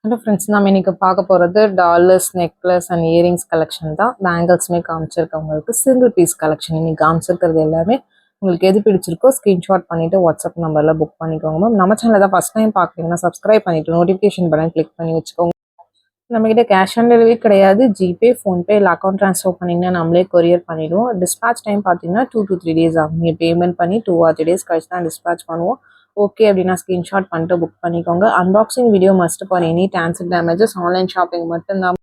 Hello friends, நம்ம இன்னைக்கு பார்க்க போகிறது dollars, necklace and earrings collection தான். பேங்கிள்ஸுமே காமிச்சிருக்கவங்களுக்கு சிங்கிள் பீஸ் கலெக்ஷன் இன்னைக்கு காமிச்சிருக்கிறது எல்லாமே. உங்களுக்கு எது பிடிச்சிருக்கோ ஸ்க்ரீன்ஷாட் பண்ணிவிட்டு வாட்ஸ்அப் நம்பரில் புக் பண்ணிக்கோங்க மேம். நம்ம சேனலில் தான் ஃபஸ்ட் டைம் பார்க்குறீங்கன்னா சப்ஸ்கிரைப் பண்ணிவிட்டு நோட்டிஃபிகேஷன் பட்டன் கிளிக் பண்ணி வச்சுக்கோங்க. நம்மக்கிட்ட கேஷ் ஆன் டெலிவரி கிடையாது. ஜிபே, ஃபோன்பே இல்லை அக்கௌண்ட் ட்ரான்ஸ்ஃபர் பண்ணிங்கன்னா நம்மளே கொரியர் பண்ணிவிடுவோம். டிஸ்பேச் டைம் பார்த்தீங்கன்னா 2 to 3 days ஆகும். நீங்கள் பேமெண்ட் பண்ணி 2 or 3 days கழிச்சு தான் டிஸ்பேச் பண்ணுவோம். ஓகே அப்படின்னா ஸ்க்ரீன்ஷாட் பண்ணிட்டு புக் பண்ணிக்கோங்க. Unboxing video must for any transit damages. Online shopping மட்டும்தான்.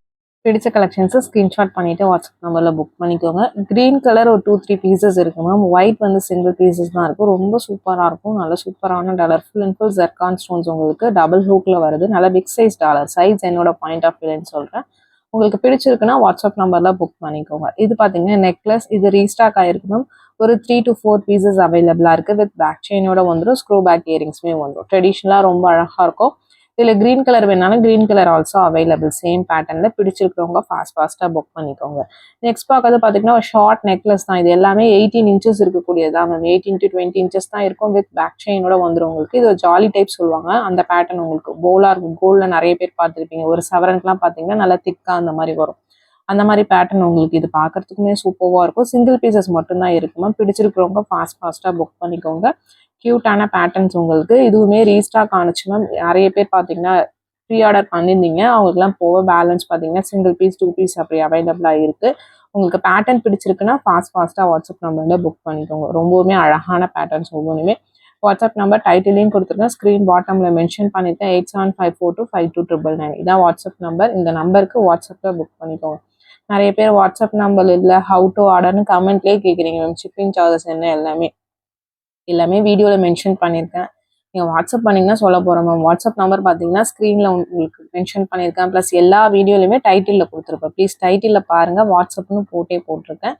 பிடிச்ச கலெக்ஷன்ஸை ஸ்க்ரீன்ஷாட் பண்ணிவிட்டு வாட்ஸ்அப் நம்பரில் புக் பண்ணிக்கோங்க. க்ரீன் கலர் ஒரு 2-3 பீசஸ் இருக்குது மேம். ஒயிட் வந்து சிங்கிள் பீசஸ் தான் இருக்கும். ரொம்ப சூப்பராக இருக்கும். நல்ல சூப்பரான dollar, full and full zircon stones உங்களுக்கு டபுள் ஹூக்கில் வருது. நல்ல பிக் சைஸ் டாலர். சைஸ் என்னோட பாயிண்ட் ஆஃப் வியூன்னு சொல்கிறேன். உங்களுக்கு பிடிச்சிருக்குன்னா வாட்ஸ்அப் நம்பரில் புக் பண்ணிக்கோங்க. இது பார்த்தீங்கன்னா நெக்லஸ். இது ரீஸ்டாக் ஆகிருக்கு மேம். ஒரு 3 to 4 பீசஸ் அவைலபிளாக இருக்குது. வித் பேக் செயினோட வந்துடும். ஸ்க்ரூ பேக் இயரிங்ஸுமே வந்துடும். ட்ரெடிஷ்னலாக ரொம்ப அழகாக இருக்கும். இதில் க்ரீன் கலர் வேணாலும் green colour also available. Same பேட்டர்னில் பிடிச்சிருக்கிறவங்க ஃபாஸ்ட்டாக புக் பண்ணிக்கோங்க. நெக்ஸ்ட் பார்க்கறது பார்த்தீங்கன்னா ஒரு ஷார்ட் நெக்லஸ் தான். இது எல்லாமே 18 inches இருக்கக்கூடியதான் மேம். 18 to 20 inches தான் இருக்கும். வித் பேக் செயினோட வந்துடும் உங்களுக்கு. இது ஒரு ஜாலி டைப் சொல்லுவாங்க. அந்த பேட்டர்ன் உங்களுக்கு போலாக இருக்கும். கோல்டில் நிறைய பேர் பார்த்துருப்பீங்க. ஒரு செவரன்ட்லாம் பார்த்தீங்கன்னா நல்லா திக்காக அந்த மாதிரி வரும். அந்த மாதிரி பேட்டர்ன் உங்களுக்கு இது பார்க்கறதுக்குமே சூப்பராக இருக்கும். சிங்கிள் பீசஸ் மட்டும்தான் இருக்குமா. பிடிச்சிருக்கிறவங்க ஃபாஸ்ட்டாக புக் பண்ணிக்கோங்க. க்யூட்டான பேட்டர்ன்ஸ் உங்களுக்கு. இதுவுமே ரீஸ்டாக் ஆனிச்சு மேம். நிறைய பேர் பார்த்தீங்கன்னா ப்ரீ ஆர்டர் பண்ணியிருந்தீங்க. அவங்களுக்குலாம் போக பேலன்ஸ் பார்த்தீங்கன்னா சிங்கிள் பீஸ் 2 பீஸ் அப்படி அவைலபிளாக இருக்குது. உங்களுக்கு பேட்டர்ன் பிடிச்சிருக்குன்னா ஃபாஸ்ட்டாக வாட்ஸ்அப் நம்பரில் புக் பண்ணிக்கோங்க. ரொம்பவுமே அழகான பேட்டர்ன்ஸ் ஒவ்வொன்றுமே. வாட்ஸ்அப் நம்பர் டைட்டிலையும் கொடுத்துருக்கேன். ஸ்க்ரீன் பாட்டமில் மென்ஷன் பண்ணியிருக்கேன். 8754252999. இதான் வாட்ஸ்அப் நம்பர். இந்த நம்பருக்கு வாட்ஸ்அப்பில் புக் பண்ணிக்கோங்க. நிறைய பேர் வாட்ஸ்அப் நம்பர் இல்லை, ஹவு டு ஆர்டர்னு கமெண்ட்லேயே கேட்குறீங்க மேம். ஷிப்பிங் சார்ஜஸ் என்ன எல்லாமே வீடியோவில் மென்ஷன் பண்ணியிருக்கேன். நீங்கள் வாட்ஸ்அப் பண்ணிங்கன்னா சொல்ல போகிறோம் மேம். வாட்ஸ்அப் நம்பர் பார்த்தீங்கன்னா ஸ்க்ரீனில் உங்களுக்கு மென்ஷன் பண்ணியிருக்கேன். ப்ளஸ் எல்லா வீடியோலையுமே டைட்டிலில் கொடுத்துருப்பேன். ப்ளீஸ் டைட்டிலில் பாருங்கள். வாட்ஸ்அப்னு போட்டிருக்கேன்.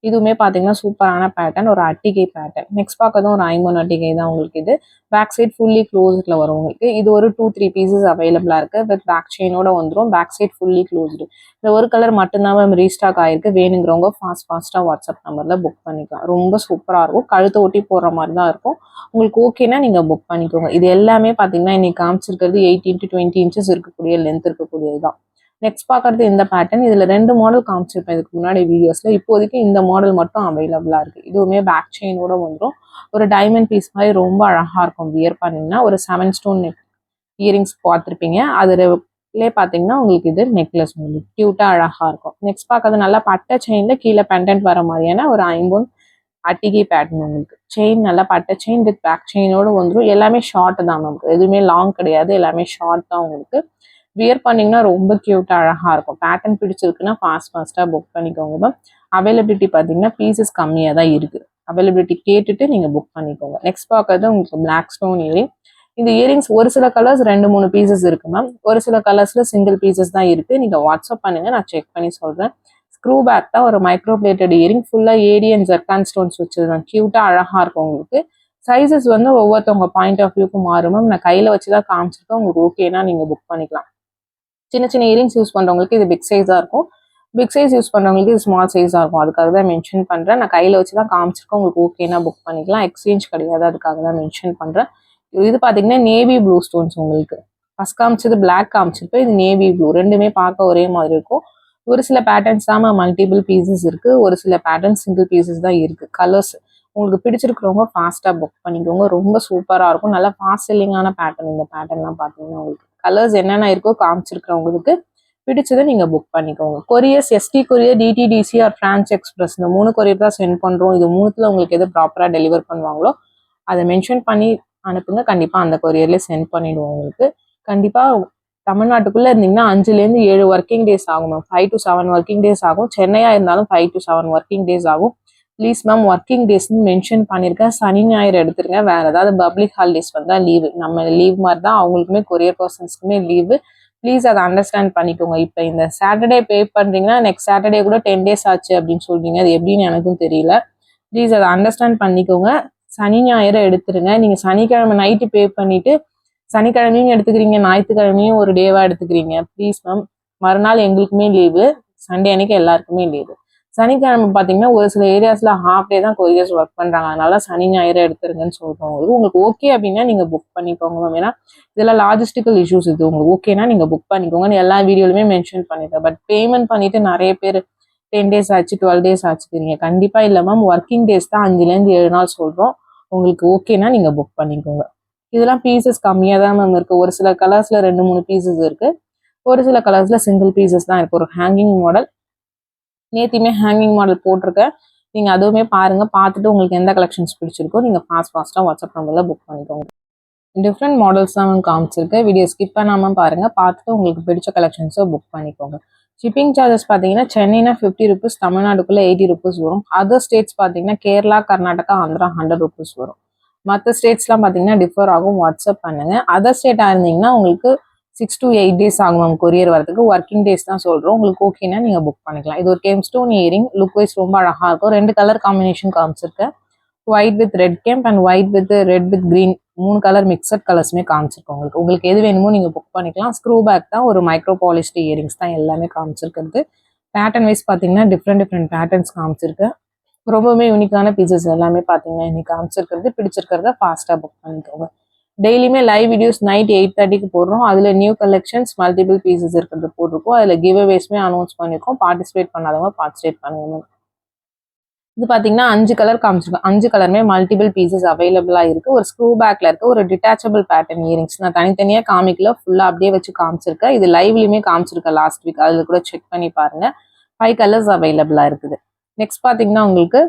இதுவுமே பார்த்தீங்கன்னா சூப்பரான பேட்டர்ன். ஒரு அட்டிகை பேட்டர்ன். நெக்ஸ்ட் பார்க்கறதும் ஒரு 5 அட்டிகை தான் உங்களுக்கு. இது பேக் சைட் ஃபுல்லி க்ளோஸ்டில் வரும் உங்களுக்கு. இது ஒரு 2-3 பீசஸ் அவைலபிளாக இருக்குது. வித் பேக் செயினோட வந்துடும். Back side fully closed. இந்த ஒரு கலர் மட்டும்தான் மேம் ரீஸ்டாக் ஆகிருக்கு. வேணுங்கிறவங்க ஃபாஸ்ட்டாக வாட்ஸ்அப் நம்பரில் புக் பண்ணிக்கலாம். ரொம்ப சூப்பராக இருக்கும். கழுத்தை ஒட்டி போடுற மாதிரி தான் இருக்கும். உங்களுக்கு ஓகேனா நீங்கள் புக் பண்ணிக்கோங்க. இது எல்லாமே பார்த்தீங்கன்னா இன்னைக்கு காமிச்சிருக்கிறது 18 to 20 inches இருக்கக்கூடிய லென்த் இருக்கக்கூடியது தான். நெக்ஸ்ட் பார்க்கறது இந்த பேட்டர்ன். இதில் 2 மாடல் காமிச்சிருப்பேன் இதுக்கு முன்னாடி வீடியோஸில். இப்போதைக்கு இந்த மாடல் மட்டும் அவைலபிளாக இருக்குது. இதுவுமே பேக் செயினோட வந்துடும். ஒரு டைமண்ட் பீஸ் மாதிரி ரொம்ப அழகாக இருக்கும். வியர் பண்ணிங்கன்னா ஒரு 7 stone இயரிங்ஸ் பார்த்துருப்பீங்க. அதுலேயே பார்த்தீங்கன்னா உங்களுக்கு இது நெக்லஸ் உங்களுக்கு க்யூட்டாக அழகாக இருக்கும். நெக்ஸ்ட் பார்க்கறது நல்லா பட்டை செயினில் கீழே பெண்டன்ட் வர மாதிரியான ஒரு 5 அட்டிகை பேட்டர்ன் உங்களுக்கு. செயின் நல்லா பட்டை செயின் வித் பேக் செயினோடு வந்துடும். எல்லாமே ஷார்ட் தான் நமக்கு. எதுவுமே லாங் கிடையாது. எல்லாமே ஷார்ட் தான் உங்களுக்கு. வியர் பண்ணிங்கன்னா ரொம்ப க்யூட்டாக அழகாக இருக்கும். பேட்டர்ன் பிடிச்சிருக்குன்னா ஃபாஸ்ட்டாக புக் பண்ணிக்கோங்க மேம். அவைலபிலிட்டி பார்த்தீங்கன்னா பீசஸ் கம்மியாக தான் இருக்குது. அவைலபிலிட்டி கேட்டுட்டு நீங்கள் புக் பண்ணிக்கோங்க. நெக்ஸ்ட் பார்க்கறது உங்களுக்கு பிளாக் ஸ்டோன் இயரிங். இந்த இயரிங்ஸ் ஒரு சில கலர்ஸ் 2-3 பீசஸ் இருக்குது மேம். ஒரு சில கலர்ஸில் சிங்கிள் பீசஸ் தான் இருக்குது. நீங்கள் வாட்ஸ்அப் பண்ணுங்கள், நான் செக் பண்ணி சொல்கிறேன். ஸ்க்ரூ பேக் தான். ஒரு மைக்ரோ பிளேட்டட் இயரிங். ஃபுல்லாக ஏடி அண்ட் ஜெர்கான் ஸ்டோன்ஸ் வச்சுருந்தேன். க்யூட்டாக அழகாக இருக்கும் உங்களுக்கு. சைஸஸ் வந்து ஒவ்வொருத்தவங்க பாயிண்ட் ஆஃப் வியூக்கு மாறும் மேம். நான் கையில் வச்சு தான் காமிச்சிருக்கேன். உங்களுக்கு ஓகேனா நீங்கள் புக் பண்ணிக்கலாம். சின்ன இயரிங்ஸ் யூஸ் பண்ணுறவங்களுக்கு இது பிக் சைஸாக இருக்கும். பிக் சைஸ் யூஸ் பண்ணுறவங்களுக்கு இது ஸ்மால் சைஸாக இருக்கும். அதுக்காக தான் மென்ஷன் பண்ணுறேன். நான் கையில் வச்சு தான் காமிச்சிருக்கேன். உங்களுக்கு ஓகேனா புக் பண்ணிக்கலாம். எக்ஸ்சேஞ்ச் கிடையாது. அதுக்காக தான் மென்ஷன் பண்ணுறேன். இது பார்த்தீங்கன்னா நேவி ப்ளூ ஸ்டோன்ஸ் உங்களுக்கு. ஃபஸ்ட் காமிச்சது பிளாக் காமிச்சிருப்பேன். இது நேவி ப்ளூ. ரெண்டுமே பார்க்க ஒரே மாதிரி இருக்கும். ஒரு சில பேட்டர்ன்ஸ் தான் மல்டிபிள் பீசஸ் இருக்குது. ஒரு சில பேட்டர்ன்ஸ் சிங்கிள் பீசஸ் தான் இருக்குது. கலர்ஸ் உங்களுக்கு பிடிச்சிருக்கிறவங்க ஃபாஸ்ட்டாக புக் பண்ணிக்கோங்க. ரொம்ப சூப்பராக இருக்கும். நல்லா ஃபாஸ்ட் செல்லிங்கான பேட்டர்ன். இந்த பேட்டர்ன்லாம் பார்த்தீங்கன்னா உங்களுக்கு கலர்ஸ் என்னென்ன இருக்கோ காமிச்சிருக்கிறவங்களுக்கு பிடிச்சதை நீங்கள் புக் பண்ணிக்கோங்க. Couriers ST courier, DTDC or Franch Express, இந்த 3 கொரியர் தான் சென்ட் பண்ணுறோம். இது 3த்துல உங்களுக்கு எது ப்ராப்பராக டெலிவர் பண்ணுவாங்களோ அதை மென்ஷன் பண்ணி அனுப்புங்க. கண்டிப்பாக அந்த கொரியர்லேயே சென்ட் பண்ணிவிடுவோம் உங்களுக்கு. கண்டிப்பாக தமிழ்நாட்டுக்குள்ளே இருந்தீங்கன்னா 5-7 ஒர்க்கிங் டேஸ் ஆகும் மேம். 5 to 7 ஒர்க்கிங் டேஸ் ஆகும். சென்னையாக இருந்தாலும் 5 to 7 ஒர்க்கிங் டேஸ் ஆகும். ப்ளீஸ் மேம் ஒர்க்கிங் டேஸ்ன்னு மென்ஷன் பண்ணியிருக்கேன். சனி ஞாயிறு எடுத்துருங்க. வேறு ஏதாவது பப்ளிக் ஹாலிடேஸ் வந்தால் லீவு. நம்ம லீவ் மாதிரி தான் அவங்களுக்குமே கொரியர் பர்சன்ஸ்க்குமே லீவு. ப்ளீஸ் அதை அண்டர்ஸ்டாண்ட் பண்ணிக்கோங்க. இப்போ இந்த சாட்டர்டே பே பண்ணுறீங்கன்னா நெக்ஸ்ட் சாட்டர்டே கூட 10 days ஆச்சு அப்படின்னு சொல்றீங்க. அது எப்படின்னு எனக்கும் தெரியல. ப்ளீஸ் அதை அண்டர்ஸ்டாண்ட் பண்ணிக்கோங்க. சனி ஞாயிறு எடுத்துருங்க. நீங்கள் சனிக்கிழமை நைட்டு பே பண்ணிவிட்டு சனிக்கிழமையும் எடுத்துக்கிறீங்க, ஞாயிற்றுக்கிழமையும் ஒரு டேவாக எடுத்துக்கிறீங்க. Please ma'am. மறுநாள் எங்களுக்குமே லீவு. சண்டே அன்னைக்கு எல்லாருக்குமே லீவு. சனிக்கிழமை பார்த்தீங்கன்னா ஒரு சில ஏரியாஸில் ஹாஃப் டே தான் கொரியர்ஸ் ஒர்க் பண்ணுறாங்க. அதனால சனி ஞாயிறு எடுத்துருங்கன்னு சொல்கிறோம். உங்களுக்கு ஓகே அப்படின்னா நீங்கள் புக் பண்ணிக்கோங்க மேம். ஏன்னா இதெல்லாம் லாஜிஸ்டிக்கல் இஷ்யூஸ். இது உங்களுக்கு ஓகேனா நீங்கள் புக் பண்ணிக்கோங்கன்னு எல்லா வீடியோலுமே மென்ஷன் பண்ணிட்டேன். பட் பேமெண்ட் பண்ணிட்டு நிறைய பேர் 10 days ஆச்சு 12 days ஆச்சு தெரியுங்க. கண்டிப்பாக இல்லை மேம். ஒர்க்கிங் டேஸ் தான் 5லேருந்து 7 நாள் சொல்கிறோம். உங்களுக்கு ஓகேனா நீங்கள் புக் பண்ணிக்கோங்க. இதெல்லாம் பீசஸ் கம்மியாக தான் மேம் இருக்குது. ஒரு சில கலர்ஸில் 2-3 பீசஸ் இருக்குது. ஒரு சில கலர்ஸில் சிங்கிள் பீசஸ் தான் இருக்குது. ஒரு ஹேங்கிங் மாடல், நேத்தியுமே ஹேங்கிங் மாடல் போட்டிருக்கேன். நீங்கள் அதுவுமே பாருங்கள். பார்த்துட்டு உங்களுக்கு எந்த கலெக்ஷன்ஸ் பிடிச்சிருக்கோ நீங்கள் ஃபாஸ்ட்டாக வாட்ஸ்அப் நம்பரில் புக் பண்ணிக்கோங்க. டிஃப்ரெண்ட் மாடல்ஸ் தான் காமிச்சிருக்கேன். வீடியோ ஸ்கிப் பண்ணாமல் பாருங்கள். பார்த்துட்டு உங்களுக்கு பிடிச்ச கலெக்ஷன்ஸை புக் பண்ணிக்கோங்க. ஷிப்பிங் சார்ஜஸ் பார்த்தீங்கன்னா சென்னைனா 50 rupees, தமிழ்நாடுக்குள்ளே 80 rupees வரும். அதர் ஸ்டேட்ஸ் பார்த்தீங்கன்னா கேரளா, கர்நாடகா, ஆந்திரா 100 rupees வரும். மற்ற ஸ்டேட்ஸ்லாம் பார்த்தீங்கன்னா டிஃபர் ஆகும். வாட்ஸ்அப் பண்ணுங்கள். அதர் ஸ்டேட்டாக இருந்தீங்கன்னா உங்களுக்கு 6 to 8 days ஆகும் மேம் கொரியர் வரதுக்கு. ஒர்க்கிங் டேஸ் தான் சொல்கிறோம். உங்களுக்கு ஓகேனா நீங்கள் புக் பண்ணிக்கலாம். இது ஒரு gem stone earring. Look wise ரொம்ப அழகாக இருக்கும். 2 கலர் காம்பினேஷன் காமிச்சிருக்கேன். White with red kemp and white with red with green 3 colour mixed கலர்ஸுமே காமிச்சிருக்கோம். உங்களுக்கு எது வேணுமோ நீங்கள் புக் பண்ணிக்கலாம். ஸ்க்ரூ பேக் தான், ஒரு மைக்ரோ பாலிஷ்டு இயரிங்ஸ் தான் எல்லாமே காமிச்சிருக்கிறது. பேட்டர்ன் வைஸ் பார்த்தீங்கன்னா டிஃப்ரெண்ட் பேட்டர்ன்ஸ் காமிச்சிருக்கேன். ரொம்பவுமே யூனிக்கான பீசஸ் எல்லாமே பார்த்தீங்கன்னா இன்னைக்கு காமிச்சிருக்கிறது. பிடிச்சிருக்கிறத ஃபாஸ்ட்டாக புக் பண்ணிக்கோங்க. டெய்லியுமே லைவ் வீடியோஸ் நைட் 8:30க்கு போடுறோம். அதில் நியூ கலெக்ஷன்ஸ் மல்டிபிள் பீசஸ் இருக்கிறது போட்டிருக்கோம். அதில் கிவ் அவேஸ்மே அனௌன்ஸ் பண்ணியிருக்கோம். பார்ட்டிசிபேட் பண்ணாதவங்க பார்ட்டிசிபேட் பண்ணுங்க. இது பார்த்தீங்கன்னா 5 கலர் காமிச்சிருக்கோம். 5 கலருமே மல்டிபிள் பீசஸ் அவைலபிளாக இருக்குது. ஒரு ஸ்க்ரூ பேக்கில் இருக்குது. ஒரு டிட்டாச்சபிள் பேட்டர்ன் இயரிங்ஸ். நான் தனித்தனியாக காமிக்கல, ஃபுல்லாக அப்படியே வச்சு காமிச்சிருக்கேன். இது லைவ்லையுமே காமிச்சிருக்கேன் லாஸ்ட் வீக். அதில் கூட செக் பண்ணி பாருங்கள். 5 கலர்ஸ் அவைலபிளாக இருக்குது. நெக்ஸ்ட் பார்த்தீங்கன்னா உங்களுக்கு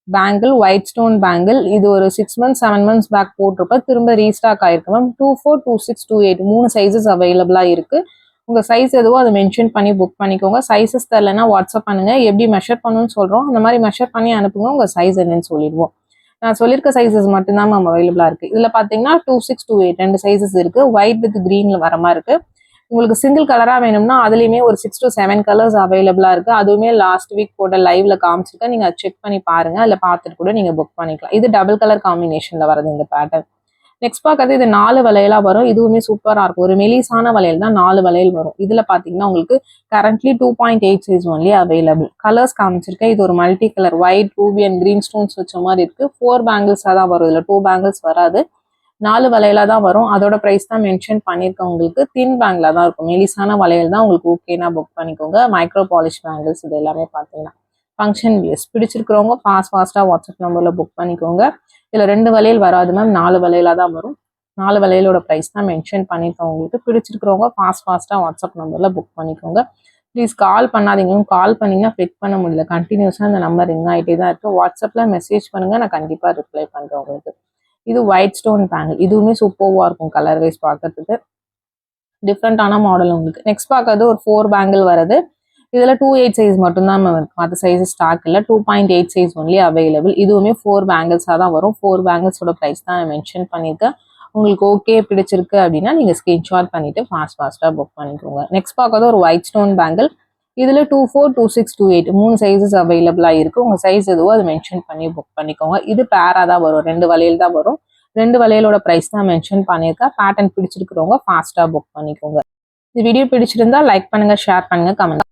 பேங்கிள், ஒயிட் ஸ்டோன் பேங்கிள். இது ஒரு 6 months 7 months பேக் போட்டிருப்பேன். திரும்ப ரீஸ்டாக் ஆயிருக்கு மேம். 24, 26, 28 3 சைஸஸ் அவைலபிளாக இருக்குது. உங்கள் சைஸ் எதுவோ அதை மென்ஷன் பண்ணி புக் பண்ணிக்கோங்க. சைஸஸ் தரலைன்னா வாட்ஸ்அப் பண்ணுங்கள். எப்படி மெஷர் பண்ணணும்னு சொல்கிறோம் அந்த மாதிரி மெஷர் பண்ணி அனுப்புங்க. உங்கள் சைஸ் என்னன்னு சொல்லிடுவோம். நான் சொல்லியிருக்க சைஸஸ் மட்டும்தான் மேம் அவைலபிளாக இருக்குது. இதில் பார்த்தீங்கன்னா 26, 28 2 சைஸஸ் இருக்குது. ஒயிட் வித் க்ரீனில் வர மாதிரி இருக்குது. உங்களுக்கு சிங்கிள் கலராக வேணும்னா அதுலேயுமே ஒரு 6 to 7 கலர்ஸ் அவைலபிளாக இருக்குது. அதுவுமே லாஸ்ட் வீக் போட்ட லைவ்ல காமிச்சிருக்கேன். நீங்கள் அதை செக் பண்ணி பாருங்கள். அதில் பார்த்துட்டு கூட நீங்கள் புக் பண்ணிக்கலாம். இது டபுள் கலர் காம்பினேஷனில் வரது இந்த பேட்டர்ன். நெக்ஸ்ட் பார்க்கறது இது 4 வளையலாக வரும். இதுவுமே சூப்பராக இருக்கும். ஒரு மெலிசான வளையல் தான் 4 வளையல் வரும். இதில் பார்த்தீங்கன்னா உங்களுக்கு currently 2.8 size only available. Colours காமிச்சிருக்கேன். இது ஒரு multi colour white, Ruby and green stones வச்ச மாதிரி இருக்குது. 4 பேங்கிள்ஸாக தான் வரும். இதில் 2 பேங்கிள்ஸ் வராது. 4 வளையலாக தான் வரும். அதோட ப்ரைஸ் தான் மென்ஷன் பண்ணியிருக்கேன். உங்களுக்கு தின் பேங்கில் தான் இருக்கும். மெலிசான வளையல் தான் உங்களுக்கு ஓகேனா புக் பண்ணிக்கோங்க. மைக்ரோ பாலிஷ் பேங்கிள்ஸ் இது எல்லாமே பார்த்தீங்கன்னா ஃபங்க்ஷன் வியர்ஸ். பிடிச்சிருக்கிறவங்க ஃபாஸ்ட்டாக வாட்ஸ்அப் நம்பரில் புக் பண்ணிக்கோங்க. இதில் 2 வளையல் வராது மேம். 4 வளையலாக தான் வரும். 4 வளையலோட ப்ரைஸ் தான் மென்ஷன் பண்ணியிருக்கேன். உங்களுக்கு பிடிச்சிருக்கிறவங்க ஃபாஸ்ட்டாக வாட்ஸ்அப் நம்பரில் புக் பண்ணிக்கோங்க. ப்ளீஸ் கால் பண்ணாதீங்க. கால் பண்ணிங்கன்னா பிக் பண்ண முடியல. கண்டினியூஸாக இந்த நம்பர் ரிங் ஆகிட்டே தான் இருக்குது. வாட்ஸ்அப்பில் மெசேஜ் பண்ணுங்கள். நான் கண்டிப்பாக ரிப்ளை பண்ணுறேன் உங்களுக்கு. இது ஒயிட் ஸ்டோன் பேங்கிள். இதுவுமே சூப்பராக இருக்கும். கலர் வைஸ் பார்க்கறதுக்கு டிஃப்ரெண்டான மாடல் உங்களுக்கு. நெக்ஸ்ட் பார்க்கறது ஒரு 4 பேங்கிள் வருது. இதில் 2.8 சைஸ் மட்டும்தான் இருக்கும். மற்ற சைஸ் ஸ்டாக் இல்லை. 2.8 சைஸ் ஒன்லி அவைலபிள். இதுவுமே 4 பேங்கிள்ஸாக தான் வரும். 4 பேங்கிள்ஸோட ப்ரைஸ் தான் நான் மென்ஷன் பண்ணியிருக்கேன். உங்களுக்கு ஓகே பிடிச்சிருக்கு அப்படின்னா நீங்கள் ஸ்க்ரீன்ஷாட் பண்ணிவிட்டு ஃபாஸ்ட்டாக புக் பண்ணிக்கோங்க. நெக்ஸ்ட் பார்க்கறது ஒரு ஒயிட் ஸ்டோன் பேங்கிள். இதில் 24, 26, 28 3 சைஸஸ் அவைலபிளாக இருக்குது. உங்கள் சைஸ் எதுவோ அதை மென்ஷன் பண்ணி புக் பண்ணிக்கோங்க. இது பேராக தான் வரும். 2 வளையல் தான் வரும். 2 வளையலோட ப்ரைஸ் தான் மென்ஷன் பண்ணியிருக்கேன். பேட்டர்ன் பிடிச்சிருக்கிறவங்க ஃபாஸ்ட்டாக புக் பண்ணிக்கோங்க. இந்த வீடியோ பிடிச்சிருந்தா லைக் பண்ணுங்கள், ஷேர் பண்ணுங்கள், கமெண்ட்